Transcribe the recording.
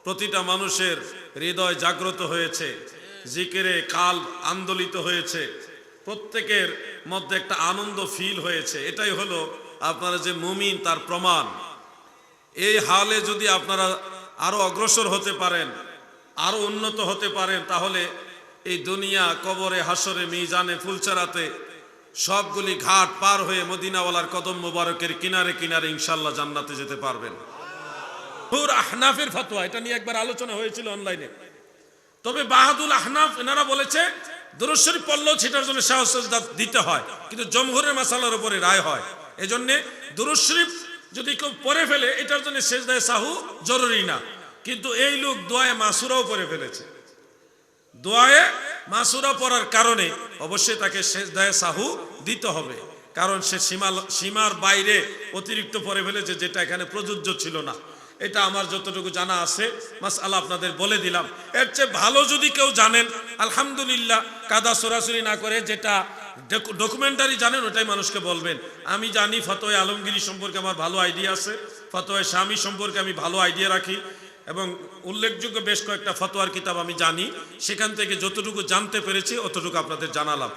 প্রতিটা মানুষের হৃদয় জাগ্রত হয়েছে, জিকিরে কাল্ব আন্দোলিত হয়েছে, প্রত্যেকের মধ্যে একটা আনন্দ ফিল হয়েছে। এটাই হলো আপনারা যে মুমিন তার প্রমাণ। এই হালে যদি আপনারা আরো অগ্রসর হতে পারেন, আরো উন্নত হতে পারেন, তাহলে এই দুনিয়া, কবরে, হাসরে, মিজানে, ফুলচারাতে সবগুলি ঘাট পার হয়ে মদিনাওয়ালার কদম মোবারকের কিনারে কিনারে ইনশাআল্লাহ জান্নাতে যেতে পারবেন। আহনাফের ফতোয়া, এটা নিয়ে একবার আলোচনা হয়েছিল অনলাইনে। তবে বাহাদুল আহনাফ এনারা বলেছে দুরূদ শরীফ পড়লেও সেটার জন্য সাজদা দিতে হয়, কিন্তু জমহুরের মাসালার উপরে রায় হয়। এজন্য দুরূদ শরীফ যদি কেউ পড়ে ফেলে এটার জন্য সেজদায়ে সাহু জরুরি না, কিন্তু এই লোক দোয়ায়ে মাসুরাও পড়ে ফেলেছে। দোয়ায়ে মাসুরা পড়ার কারণে অবশ্যই তাকে সেজদায়ে সাহু দিতে হবে, কারণ সে সীমার বাইরে অতিরিক্ত পড়ে ফেলেছে, যেটা এখানে প্রযোজ্য ছিল না। এটা আমার যতটুকু জানা আছে মাসআলা আপনাদের বলে দিলাম। এর চেয়ে ভালো যদি কেউ জানেন আলহামদুলিল্লাহ, কাদা সরাসরি না করে যেটা ডকুমেন্টারি জানেন ওটাই মানুষকে বলবেন। আমি জানি ফতোয়া আলমগীরি সম্পর্কে আমার ভালো আইডিয়া আছে, ফতোয়া শামী সম্পর্কে আমি ভালো আইডিয়া রাখি, এবং উল্লেখযোগ্য বেশ কয়েকটা ফতোয়ার কিতাব আমি জানি। সেখান থেকে যতটুকু জানতে পেরেছি অতটুকু আপনাদের জানালাম।